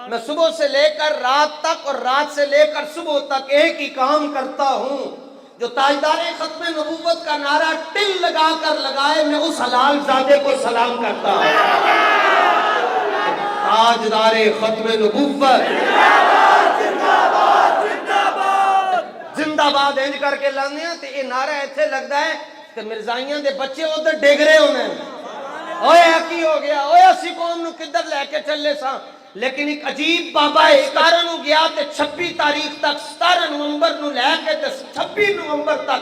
میں صبح سے لے کر رات تک اور رات سے لے کر صبح تک ایک ہی کام کرتا ہوں، جو تاجدار ختم نبوت کا نعرہ ٹل لگا کر لگائے، میں اس حلال زادے کو سلام کرتا ہوں۔ تاجدار ختم نبوت زندہ باد انج کر کے لانے ہیں تو یہ نعرہ ایسے لگتا ہے کہ مرزائیاں دے بچے ادھر ڈگ رہے ہونے اوے کی ہو گیا، اوے اسی قوم نو کدھر لے کے چلے ساں۔ لیکن ایک عجیب بابا ہے 17 نو گیا تے 26 تاریخ تک 17 نومبر نو لے کے تے 26 نومبر تک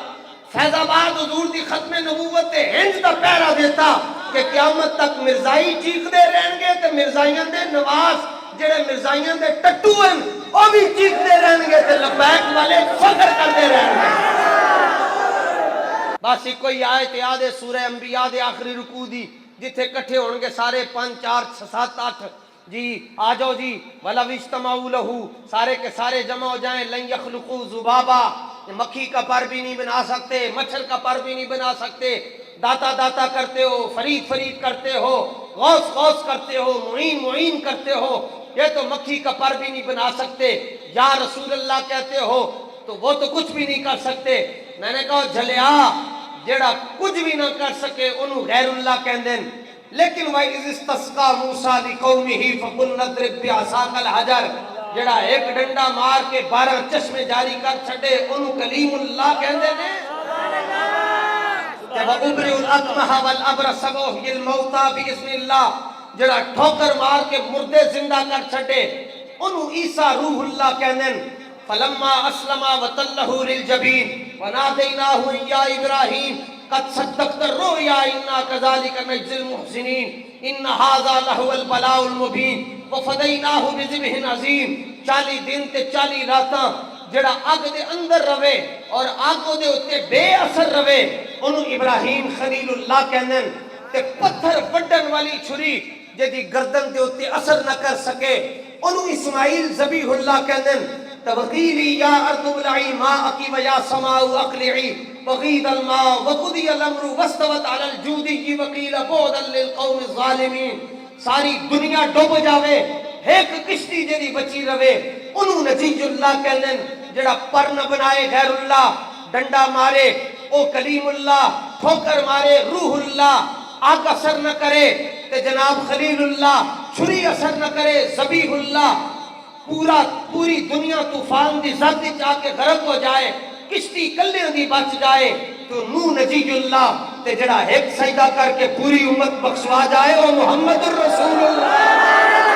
فیض آباد حضور دی ختم نبوت تے ہند دا پہرا دیتا کہ قیامت تک مرزائی چیخ دے رہن گے تے مرزائیاں دے نواز جڑے مرزائیاں دے ٹٹو ہیں وہ بھی چیخ دے رہن گے تے لبیک والے فخر کر دے رہن گے۔ بس ایک کوئی آیت یاد ہے سورہ انبیاء دے آخری رکوع دی، جتھے کٹھے ہون گے سارے 5 4 7 8 جی آ جاؤ جی وَلَوْ اجْتَمَعُوا لَهُ، سارے کے سارے جمع ہو جائیں، لَن يَخْلُقُوا ذُبَابًا، مکھی کا پر بھی نہیں بنا سکتے، مچھر کا پر بھی نہیں بنا سکتے، داتا داتا کرتے ہو، فرید فرید کرتے ہو، غوث غوث کرتے ہو، معین معین کرتے ہو، یہ تو مکھی کا پر بھی نہیں بنا سکتے، یا رسول اللہ کہتے ہو تو وہ تو کچھ بھی نہیں کر سکتے۔ میں نے کہا جھلیا جڑا کچھ بھی نہ کر سکے انہوں غیر اللہ کہندے، لیکن وَإِذِ اسْتَسْقَىٰ مُوسَىٰ لِقَوْمِهِ فَقُلْ نَضْرِب بِّعَصَاكَ الْحَجَرَ، جڑا ایک ڈنڈا مار کے 12 چشمے جاری کر چھڑے انہوں کلیم اللہ کہندے نے۔ وَأُبْرِئُ الْأَكْمَحَ وَالْأَبْرَصَ وَأُحْيِي الْمَوْتَىٰ بِإِذْنِ اللَّهِ، جڑا ٹھوکر مار کے مردے زندہ کر چھڑے انہوں عیسیٰ روح اللہ کہندے۔ فَلَمَّا أَسْلَمَا وَتَلَّهُ لِلْجَبِينِ وَنَادَيْنَاهُ يَا إِبْرَاهِيمُ قد صدقت الرؤيا إنا كذلك نجزي المحسنين إن هذا لهو البلاء المبين وفديناه بذبح عظيم۔ 40 دن تے 40 راتاں جڑا اگ دے اندر رہے اور اگ دے اوتے بے اثر رہے انہوں ابراہیم خلیل اللہ کہندے، تے پتھر وڈن والی چھری جدی گردن دے اوتے اثر نہ کر سکے انہوں اسماعیل ذبیح اللہ کہندے۔ وقیلی یا ارض ابلعی ماءکی ویا سماء اقلعی وغید الماء وقضی الامر واستوت علی الجودی وقیل بعدا للقوم الظالمین۔ ساری دنیا ڈوب جاوے ایک کشتی جڑی بچی رہے انہوں نجی اللہ کہندے، جڑا پر نہ بنائے غیر اللہ، ڈنڈا مارے او کلیم اللہ، ٹھوکر مارے روح اللہ، آگ اثر نہ کرے تے جناب خلیل اللہ، چھری اثر نہ کرے ذبیح اللہ، پوری دنیا طوفان دی زد جا کے غرق ہو جائے، کشتی کلیاں دی بچ جائے تو نو نجی اللہ تے جڑا ایک سجدہ کر کے پوری امت بخشوا جائے او محمد الرسول اللہ۔